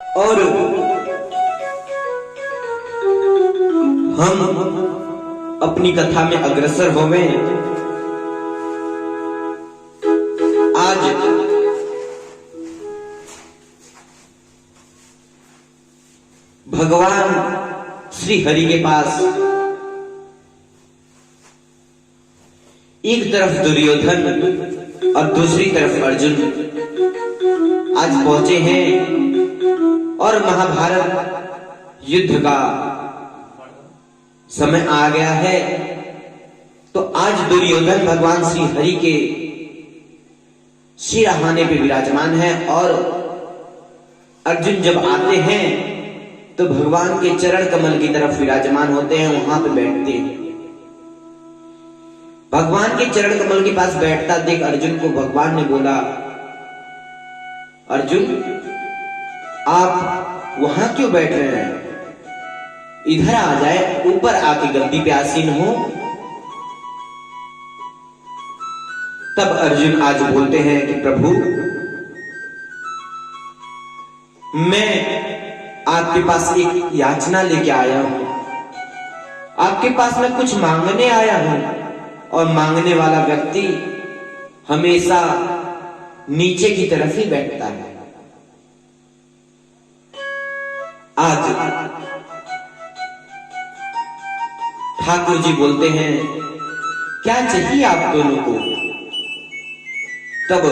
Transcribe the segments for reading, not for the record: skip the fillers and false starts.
और हम अपनी कथा में अग्रसर होवे। आज भगवान श्री हरि के पास एक तरफ दुर्योधन और दूसरी तरफ अर्जुन आज पहुंचे हैं और महाभारत युद्ध का समय आ गया है। तो आज दुर्योधन भगवान श्री हरि के शिरहाने पे विराजमान है और अर्जुन जब आते हैं तो भगवान के चरण कमल की तरफ विराजमान होते हैं, वहां पे बैठते हैं। भगवान के चरण कमल के पास बैठता देख अर्जुन को भगवान ने बोला, अर्जुन आप वहां क्यों बैठ रहे हैं, इधर आ जाए, ऊपर आके गद्दी पे आसीन हो। तब अर्जुन आज बोलते हैं कि प्रभु मैं आपके पास एक याचना लेके आया हूं, आपके पास मैं कुछ मांगने आया हूं और मांगने वाला व्यक्ति हमेशा नीचे की तरफ ही बैठता है। आज ठाकुर जी बोलते हैं क्या चाहिए आप दोनों को। तब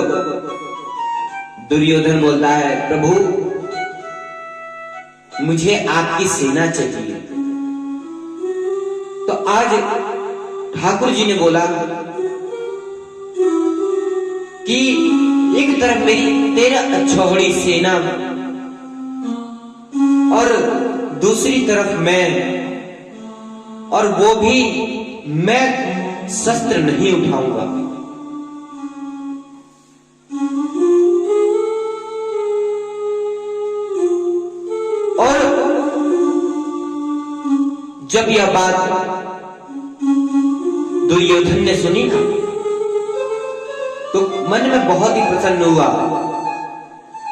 दुर्योधन बोलता है प्रभु मुझे आपकी सेना चाहिए। तो आज ठाकुर जी ने बोला कि एक तरफ मेरी 13 अक्षौहिणी सेना और दूसरी तरफ मैं, और वो भी मैं शस्त्र नहीं उठाऊंगा। और जब यह बात दुर्योधन ने सुनी ना तो मन में बहुत ही प्रसन्न हुआ।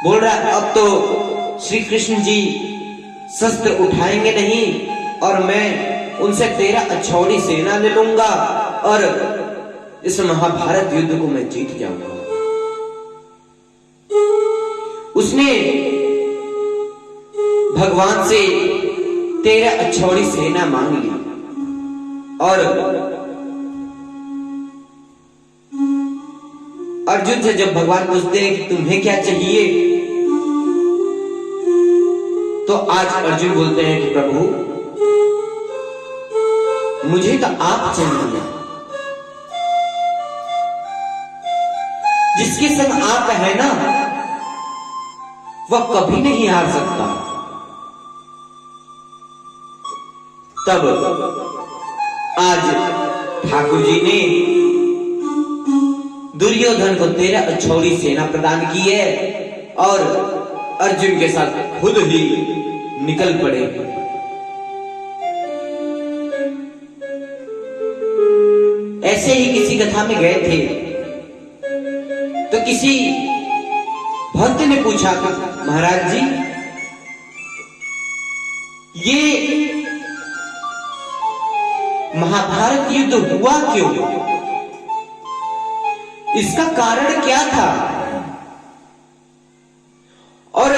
बोल रहा है अब तो श्री कृष्ण जी शस्त्र उठाएंगे नहीं और मैं उनसे 13 अक्षौहिणी सेना ले लूंगा और इस महाभारत युद्ध को मैं जीत जाऊंगा। उसने भगवान से 13 अक्षौहिणी सेना मांग ली और अर्जुन से जब भगवान पूछते हैं कि तुम्हें क्या चाहिए, तो आज अर्जुन बोलते हैं कि प्रभु मुझे तो आप चाहिए, जिसके संग आप है ना वह कभी नहीं हार सकता। तब आज ठाकुर जी ने दुर्योधन को 13 अक्षौहिणी सेना प्रदान की है और अर्जुन के साथ खुद ही निकल पड़े। ऐसे ही किसी कथा में गए थे तो किसी भक्त ने पूछा महाराज जी ये महाभारत युद्ध हुआ क्यों, इसका कारण क्या था, और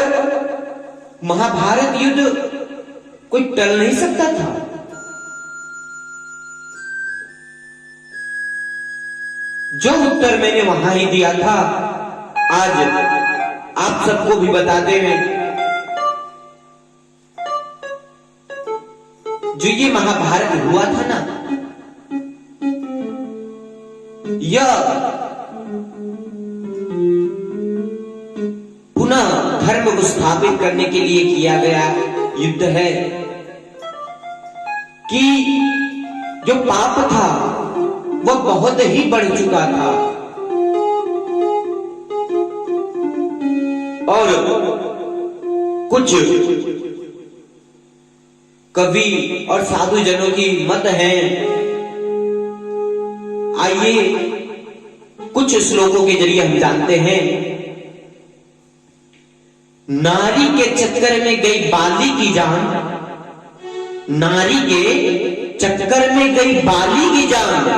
महाभारत युद्ध कोई टल नहीं सकता था। जो उत्तर मैंने वहां ही दिया था आज आप सबको भी बताते हैं। जो ये महाभारत हुआ था ना, यह पुनः धर्म को स्थापित करने के लिए किया गया युद्ध है कि जो पाप था वह बहुत ही बढ़ चुका था और कुछ कवि और साधु जनों की मत है। आइए कुछ श्लोकों के जरिए हम जानते हैं नारी के चक्कर में गई बाली की जान, नारी के चक्कर में गई बाली की जान,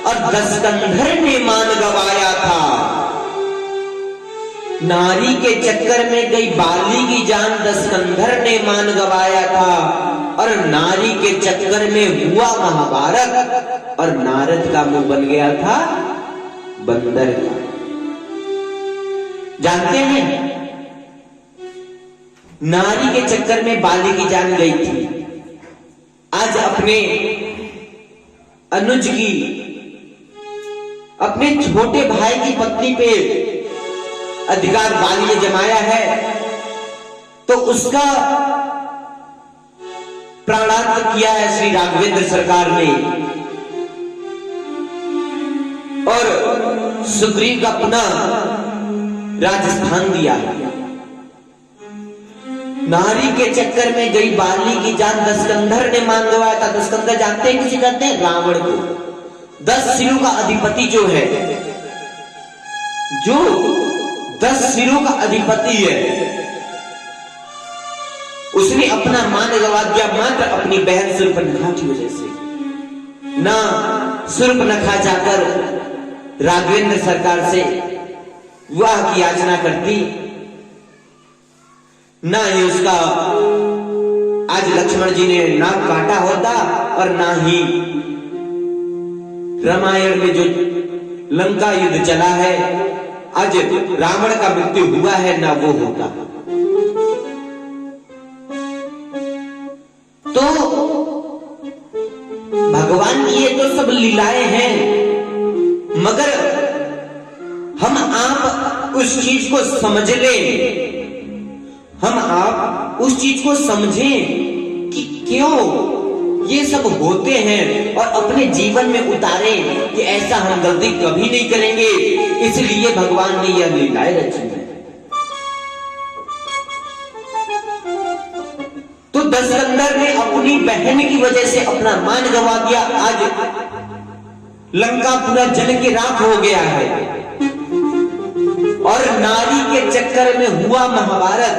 और दस्कंधर ने मान गवाया था। नारी के चक्कर में गई बाली की जान, दस्कंधर ने मान गवाया था, और नारी के चक्कर में हुआ महाभारत, और नारद का मुंह बन गया था बंदर का। जानते हैं, नारी के चक्कर में बाली की जान गई थी। आज अपने अनुज की, अपने छोटे भाई की पत्नी पे अधिकार बाली ने जमाया है, तो उसका प्राणांत किया है श्री राघवेंद्र सरकार ने, और सुग्रीव का पुनः राजस्थान दिया है। नारी के चक्कर में गई बाली की जान, दस्कंधर ने मान गवाया था। दस्कंधर जानते हैं किसे कहते हैं? रावण को। 10 सिरों का अधिपति जो है, जो 10 सिरों का अधिपति है, उसने अपना मान गवा दिया मात्र अपनी बहन शूर्पणखा की वजह से। ना शूर्पणखा जाकर राघवेंद्र सरकार से विवाह की याचना करती, ना ही उसका आज लक्ष्मण जी ने नाक काटा होता, और ना ही रामायण में जो लंका युद्ध चला है, आज रावण का मृत्यु हुआ है, ना वो होता। तो भगवान की ये तो सब लीलाएं हैं, मगर हम आप उस चीज को समझ लें, हम आप उस चीज को समझें कि क्यों ये सब होते हैं, और अपने जीवन में उतारें कि ऐसा हम गलती कभी नहीं करेंगे। इसलिए भगवान ने यह लीलाएं रची है। तो दशरथ ने अपनी बहन की वजह से अपना मान गवा दिया। आज लंका पूरा जल के राख हो गया है, और नारी के चक्कर में हुआ महाभारत।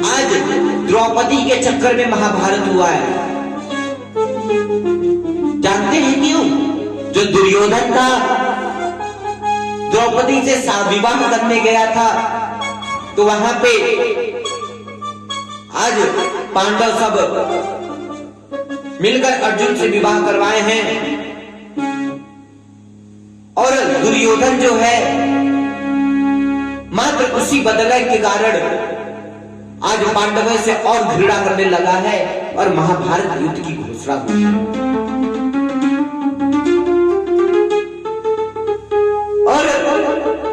आज द्रौपदी के चक्कर में महाभारत हुआ है। जानते हैं क्यों? जो दुर्योधन था, द्रौपदी से विवाह करने गया था, तो वहां पे आज पांडव सब मिलकर अर्जुन से विवाह करवाए हैं, और दुर्योधन जो है मात्र उसी बदले के कारण आज पांडवों से और घृणा करने लगा है, और महाभारत युद्ध की घोषणा हुई। और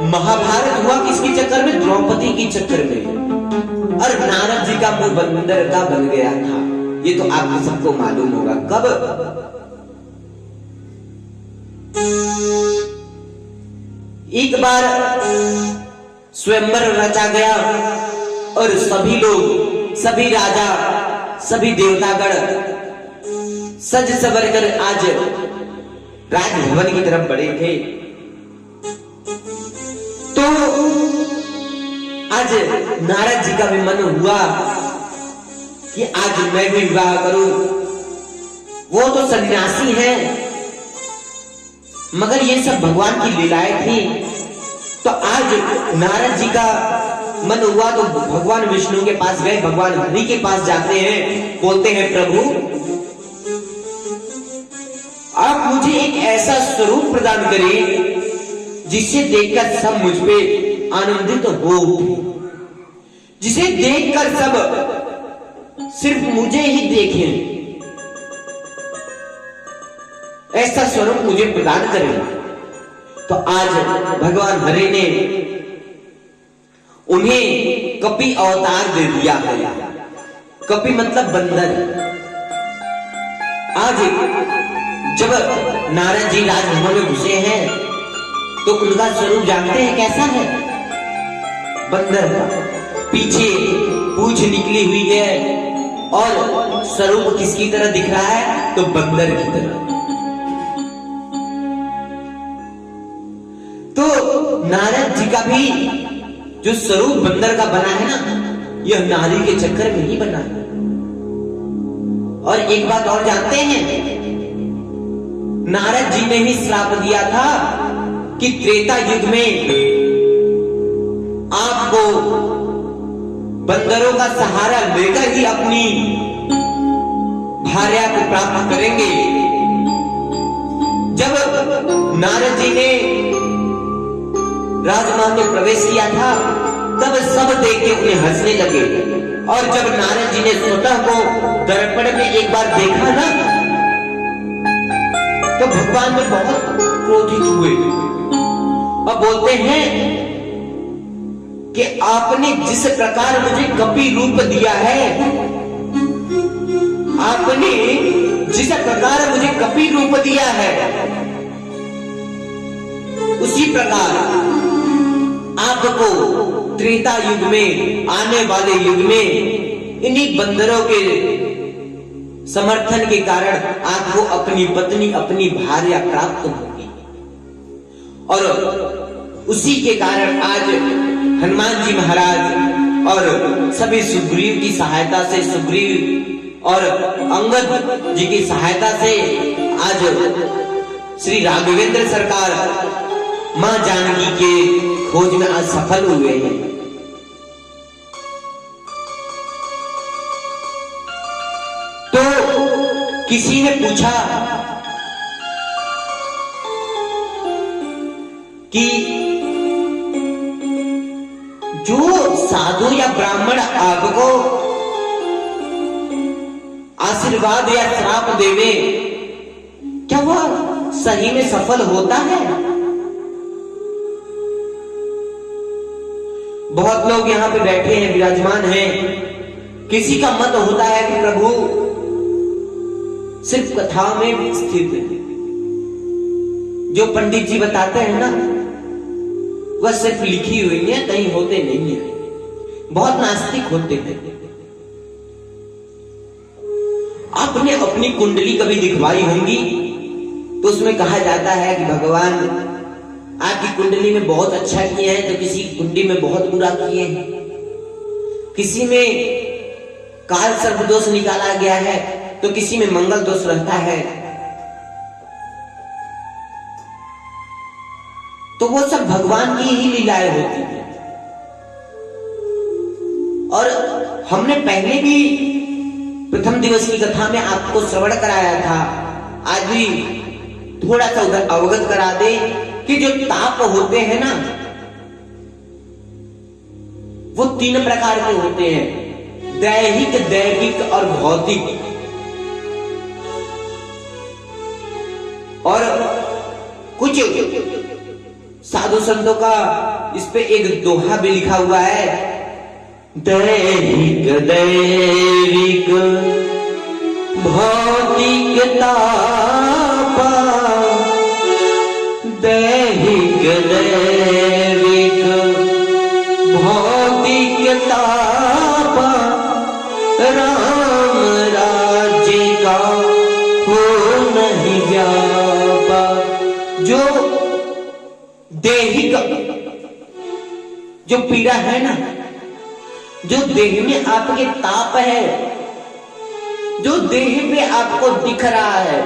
महाभारत हुआ किसके चक्कर में? द्रौपदी के चक्कर में। और नारद जी का मुंह बंदर का बन गया था। ये तो आप सबको मालूम होगा। कब? एक बार स्वयंवर रचा गया, और सभी लोग, सभी राजा, सभी देवतागण सज सवर कर आज राजभवन की तरफ बढ़े थे। तो आज नारद जी का भी मन हुआ कि आज मैं भी विवाह करूं। वो तो सन्यासी हैं, मगर ये सब भगवान की लीलाएं थी। तो आज नारद जी का मन हुआ तो भगवान विष्णु के पास गए, भगवान हरि के पास जाते हैं, बोलते हैं प्रभु आप मुझे एक ऐसा स्वरूप प्रदान करें जिसे देखकर सब मुझ पे आनंदित हो उठे, जिसे देखकर सब सिर्फ मुझे ही देखें, ऐसा स्वरूप मुझे प्रदान करें। तो आज भगवान हरि ने उन्हें कपि अवतार दे दिया है। कपि मतलब बंदर। आज जब नारद जी राजभवन में घुसे हैं तो उनका स्वरूप जानते हैं कैसा है? बंदर का। पीछे पूंछ निकली हुई है, और स्वरूप किसकी तरह दिख रहा है? तो बंदर की तरह। तो नारद जी का भी जो स्वरूप बंदर का बना है ना, यह नारी के चक्कर में ही बना है। और एक बात और जानते हैं, नारद जी ने ही श्राप दिया था कि त्रेता युग में आपको बंदरों का सहारा लेकर ही अपनी भार्या को प्राप्त करेंगे। जब नारद जी ने राजमहल में प्रवेश किया था, तब सब देख के उन्हें हंसने लगे। और जब नारद जी ने स्वतः को दर्पण में एक बार देखा ना, तो भगवान में बहुत क्रोधित हुए और बोलते हैं कि आपने जिस प्रकार मुझे कपि रूप दिया है, आपने जिस प्रकार मुझे कपि रूप दिया है, उसी प्रकार आपको त्रेता युग में, आने वाले युग में इन्हीं बंदरों के समर्थन के कारण आपको अपनी पत्नी, अपनी भार्या प्राप्त होगी। और उसी के कारण आज हनुमान जी महाराज और सभी सुग्रीव की सहायता से, सुग्रीव और अंगद जी की सहायता से आज श्री राघवेंद्र सरकार मां जानकी के खोज में आज सफल हुए हैं। तो किसी ने पूछा कि जो साधु या ब्राह्मण आपको आशीर्वाद या श्राप देवे, क्या वह सही में सफल होता है? बहुत लोग यहां पे बैठे हैं, विराजमान हैं। किसी का मत होता है कि प्रभु सिर्फ कथाओं में स्थित है, जो पंडित जी बताते हैं ना, वह सिर्फ लिखी हुई है, कहीं होते नहीं है। बहुत नास्तिक होते हैं। आपने अपनी कुंडली कभी दिखवाई होंगी तो उसमें कहा जाता है कि भगवान आपकी कुंडली में बहुत अच्छा किए हैं, तो किसी की कुंडली में बहुत बुरा किए हैं। किसी में काल सर्प दोष निकाला गया है, तो किसी में मंगल दोष रहता है। तो वो सब भगवान की ही लीलाएं होती हैं। और हमने पहले भी प्रथम दिवस की कथा में आपको श्रवण कराया था। आज भी थोड़ा सा उधर अवगत करा दे कि जो ताप होते हैं ना, वो 3 प्रकार के होते हैं, दैहिक, दैविक और भौतिक। और कुछ साधु संतों का इस पे एक दोहा भी लिखा हुआ है, दैहिक दैविक भौतिक तापा, दैहिक दैविक भौतिक तापा, राम राज्य का हो नहीं व्यापा। जो दैहिक जो पीड़ा है ना, जो देह में आपके ताप है, जो देह में आपको दिख रहा है,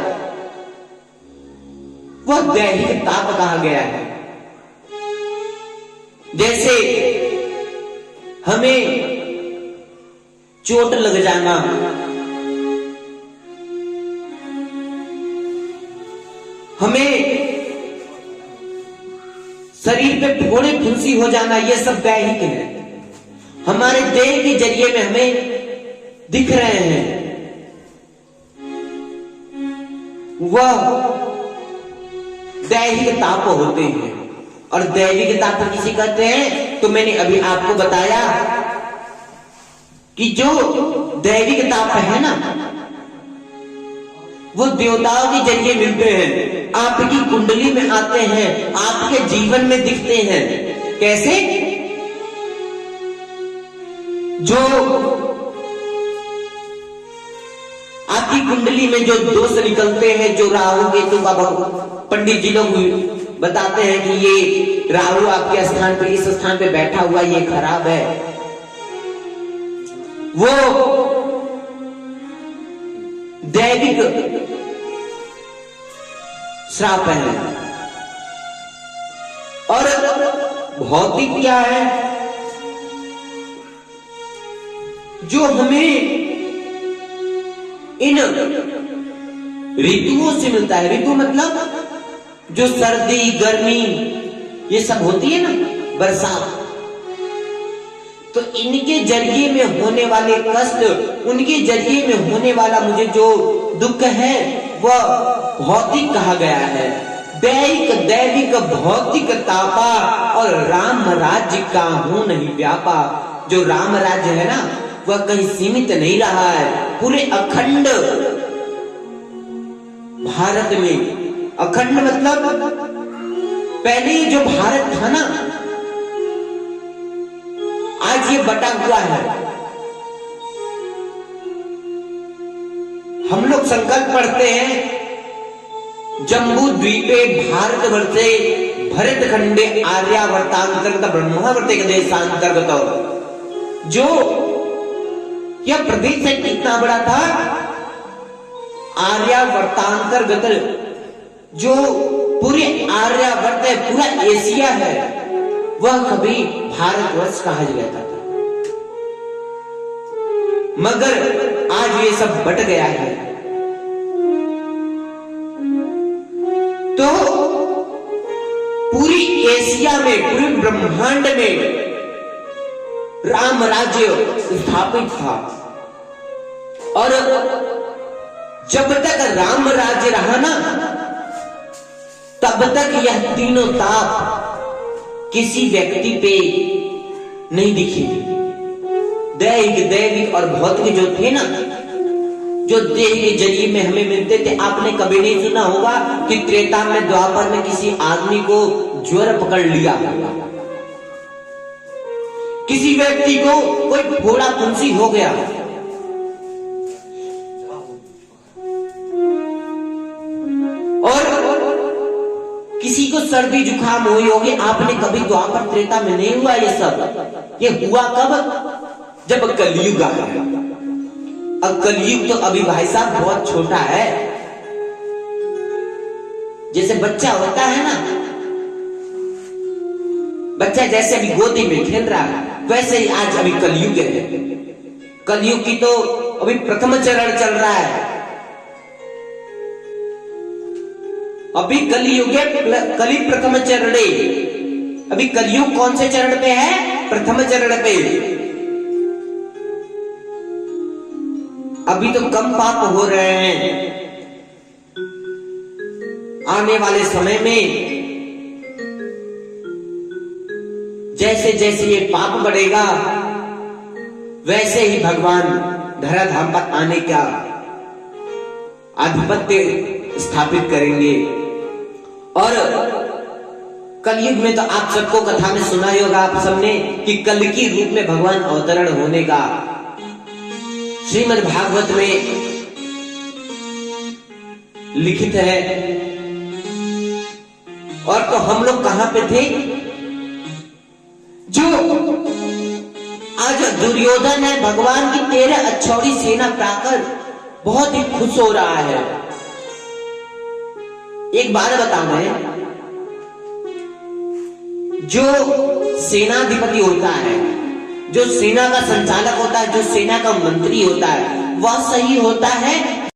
वह दैहिक ताप कहा गया है। जैसे हमें चोट लग जाना, हमें शरीर पे फोड़े फुंसी हो जाना, यह सब दैहिक है। हमारे देह के जरिए में हमें दिख रहे हैं, वह दैहिक ताप होते हैं। और दैविक ताप किसे कहते हैं? तो मैंने अभी आपको बताया कि जो दैविक ताप है ना, वो देवताओं के जरिए मिलते हैं, आपकी कुंडली में आते हैं, आपके जीवन में दिखते हैं। कैसे? जो आपकी कुंडली में जो दोष निकलते हैं, जो राहु केतु का पंडित जी लोग बताते हैं कि ये राहु आपके स्थान पे, इस स्थान पे बैठा हुआ, ये खराब है, वो दैविक श्राप है। और भौतिक क्या है, जो हमें इन ऋतुओं से मिलता है। ऋतु मतलब जो सर्दी गर्मी ये सब होती है ना, बरसात, तो इनके जरिए में होने वाले कष्ट, उनके जरिए में होने वाला मुझे जो दुख है वह भौतिक कहा गया है। दैविक दैविक भौतिक तापा और राम राज्य का हूं नहीं व्यापा। जो राम राज्य है ना वह कहीं सीमित नहीं रहा है, पूरे अखंड भारत में। अखंड मतलब पहले जो भारत था ना, आज ये बटा हुआ है। हम लोग संकल्प पढ़ते हैं, जम्बू द्वीपे भारत वर्षे भरत खंडे आर्यावर्तांतर्गत ब्रह्मावर्ते देशांतर्गत। जो यह प्रदेश है कितना बड़ा था, आर्यावर्तांतर्गत, जो पूरे आर्यावर्त है, पूरा एशिया है, वह कभी भारतवर्ष कहा जाता था। मगर आज ये सब बट गया है। तो पूरी एशिया में, पूरे ब्रह्मांड में राम राज्य स्थापित था। और जब तक राम राज्य रहा ना, तब तक यह तीनों ताप किसी व्यक्ति पे नहीं दिखे। दैविक दैविक और भौतिक जो थे ना, जो देह के जरिए में हमें मिलते थे। आपने कभी नहीं सुना होगा कि त्रेता में, द्वापर में किसी आदमी को ज्वर पकड़ लिया, किसी व्यक्ति को कोई फोड़ा फुंसी हो गया, और किसी को सर्दी जुकाम हुई होगी। आपने कभी द्वापर त्रेता में नहीं हुआ ये सब। ये हुआ कब? जब कलयुग आया। अब कलयुग तो अभी भाई साहब बहुत छोटा है। जैसे बच्चा होता है ना, बच्चा जैसे अभी गोदी में खेल रहा है, वैसे ही आज अभी कलयुग है। कलयुग की तो अभी प्रथम चरण चल रहा है। अभी कलयुग है, कली प्रथम चरणे। अभी कलयुग कौन से चरण पे है? प्रथम चरण पे। अभी तो कम पाप हो रहे हैं। आने वाले समय में जैसे जैसे ये पाप बढ़ेगा, वैसे ही भगवान धराधाम पर आने का आधिपत्य स्थापित करेंगे। और कलयुग में तो आप सबको कथा में सुना ही होगा आप सबने कि कल की रूप में भगवान अवतरण होने का श्रीमद् भागवत में लिखित है। और तो हम लोग कहां पे थे? जो आज दुर्योधन है, भगवान की 13 अक्षौरी सेना पाकर बहुत ही खुश हो रहा है। एक बात बताऊं मैं, जो सेनाधिपति होता है, जो सेना का संचालक होता है, जो सेना का मंत्री होता है, वह सही होता है